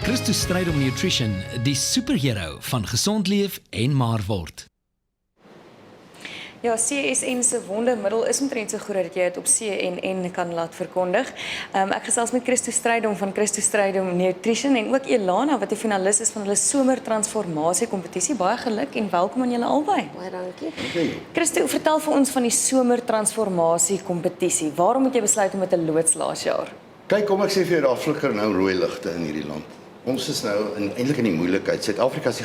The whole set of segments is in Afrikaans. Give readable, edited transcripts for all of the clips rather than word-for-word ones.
Christus Strijdom Nutrition, die superhero van gezond leef en maar word. Ja, CSN se wondermiddel is omtrent so goed dat jy dit op CNN kan laat verkondig. Ek gesels met Christus Strijdom van Christus Strijdom Nutrition en ook Elana wat die finalis is van hulle somertransformasie kompetisie. Baie geluk en welkom aan julle albei. Baie dankie. Christus, vertel vir ons van die somertransformasie kompetisie. Waarom het jy besluit om dit te loods laas jaar? Kyk, kom ek sê vir jou, daar flikker nou rooi ligte in hierdie land. Ons is nou eintlik in die moeilikheid. Suid-Afrika is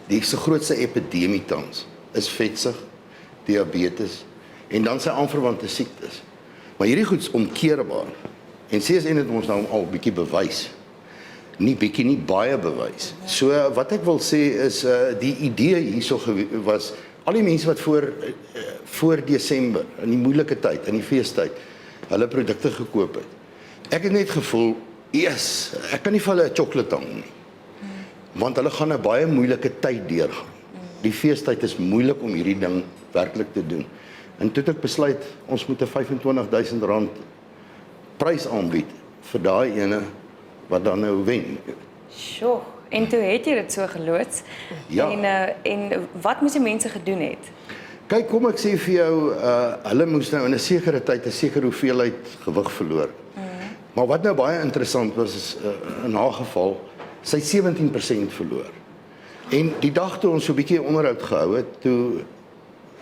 die grootste epidemie tans. Is vetsig, diabetes en dan sy aanverwante siektes. Maar hierdie goed is omkeerbaar. En CSN het ons nou al 'n bietjie bewys. Nie bietjie nie, baie bewys. So wat ek wil sê is die idee hierso was al die mense wat voor Desember in die moeilike tyd, in die feestyd, hulle produkte gekoop het. Ek het net gevoel, yes, ek kan nie vir hulle 'n chocolate hang nie. Want hulle gaan 'n baie moeilike tyd deurgaan. Die feestyd is moeilik om hierdie ding werklik te doen. En toe het ek besluit, ons moet 'n R25,000 prys aanbied vir daai ene wat dan nou wen. Sjoe, en toe het jy dit so geloods. Ja. En wat moes die mense gedoen het? Kyk, kom ek sê vir jou, hulle moes nou in 'n sekere tyd 'n sekere hoeveelheid gewig verloor. Maar wat nou baie interessant was, is in haar geval, sy het 17% verloor. En die dag toe ons so 'n bietjie onderhoud gehou het, toe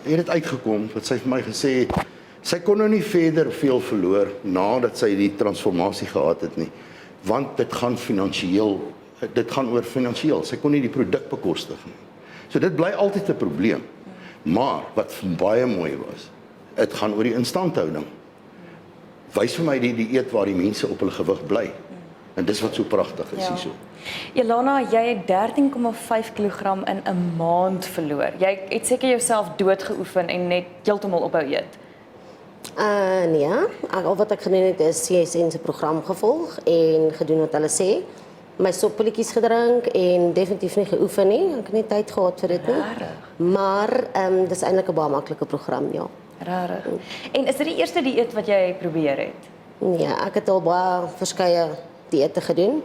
het dit uitgekom, wat sy vir my gesê het, sy kon nou nie verder veel verloor, nadat sy die transformasie gehad het nie, want dit gaan oor finansiëel, sy kon nie die produk bekostig nie. So dit bly altyd 'n probleem, maar wat baie mooi was, dit gaan oor die instandhouding. Wys vir my die dieet waar die mense op hulle gewig bly. En dis wat so pragtig is hierso. Elana, jy het 13,5 kg in 'n maand verloor. Jy het seker jouself doodgeoefen en net heeltemal ophou eet. Nee, al wat ek gedoen het is CSN se program gevolg en gedoen wat hulle sê. My soppilletjies gedrink en definitief nie geoefen nie. Ek het nie tyd gehad vir dit nie. Rarig. Maar dis eintlik 'n baie maklike program, ja. Rarig. En is dit die eerste dieet wat jy probeer het? Nee, ek het al baie verskeie dieete gedoen.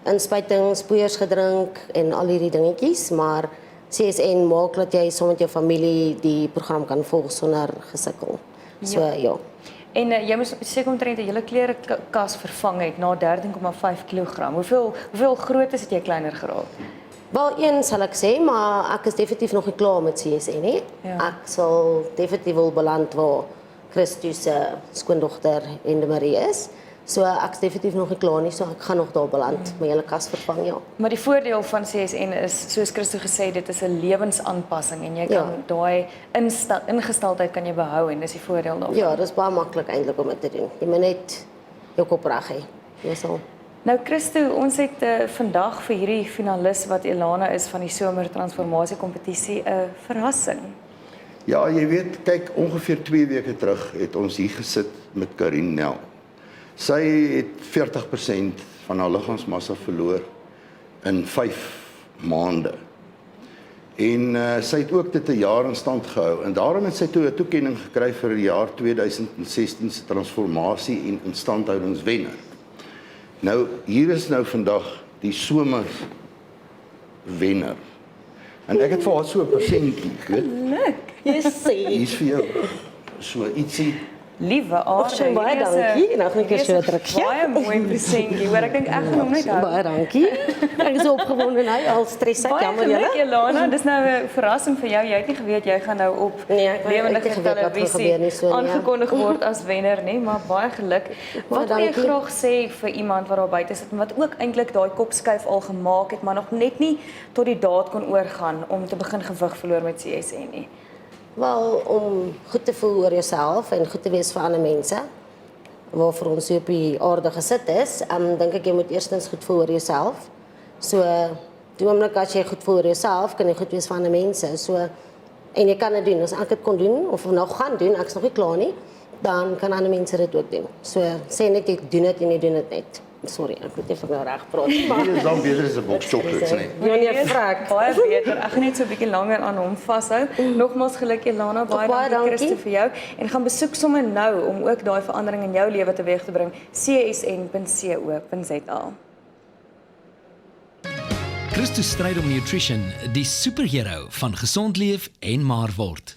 Inspuitings, poeiers gedrink en al hierdie dingetjies, maar CSN maak dat jy saam met jou familie die program kan volg sonder gesukkel. So ja. En jy moes seker omtrent 'n hele klerekas vervang het na 13,5 kg. Hoeveel groot is dit jy kleiner geraak? Wel, een sal ek sê, maar ek is definitief nog nie klaar met CSN nie. Ja. Ek sal definitief wil beland waar Christus se skoondogter Ende Marie is. So ek is definitief nog nie klaar nie, so ek gaan nog daar beland, my hele kas vervang, ja. Maar die voordeel van CSN is, soos Christo gesê, dit is 'n lewensaanpassing en jy kan daai ingesteldheid kan jy behou en dis die voordeel daarvan. Ja, dis baie maklik eintlik om dit te doen. Jy moet net jou kop reg hê. Dis al. Nou Christo, ons het vandag vir hierdie finalis wat Elana is van die somertransformasie kompetisie 'n verrassing. Ja, jy weet, kyk, ongeveer 2 weke terug het ons hier gesit met Karin Nel. Sy het 40% van haar liggaamsmassa verloor in 5 maande. En sy het ook dit 'n jaar in stand gehou. En daarom het sy toe 'n toekenning gekry vir die jaar 2016 se transformasie en instandhoudingswenner. Nou, hier is nou vandag die somer wenner. En ek het vir haar so 'n persentjie, weet? Leuk. Jy sê. Hier's vir jou so ietsie. Liewe aarde. So baie dankie. Nou gaan ek so druk. Baie mooi presentjie. Hoor, ek dink ek gaan hom net hou. Baie dankie. Ek is opgewonde nou, al stres ek jammer julle. Baie geluk Elana, dis nou 'n verrassing vir jou. Jy het nie geweet jy gaan nou op lewendige televisie aangekondig word as wenner nie, maar baie geluk. Wat wil jy graag sê vir iemand wat daar buite sit en wat ook eintlik daai kopskuif al gemaak het, maar nog net nie tot die daad kon oorgaan om te begin gewig verloor met CSN nie? Wel, om goed te voel oor jouself en goed te wees vir ander mense, waarvoor ons hier op die aarde gesit is, dink ek jy moet eerstens goed voel oor jouself. So, die oomblik as jy goed voel oor jouself, kan jy goed wees vir ander mense. So, en jy kan dit doen, as ek dit kon doen, of nou gaan doen, ek is nog nie klaar nie, dan kan ander mense dit ook doen. So, sê net jy doen dit en jy doen dit net. Sorry, ek moet even nou reg praat. Hier is dan beter as 'n boks chocolates, nee. Ja, nee, vrak. Baie beter. Ek gaan net so 'n bietjie langer aan hom vashou. Nogmaals geluk Elana, baie dankie Christo vir jou en gaan besoek sommer nou om ook daai verandering in jou lewe teweeg te bring. csn.co.za Christo stryd om nutrition, die superhero van gesond leef en maar word.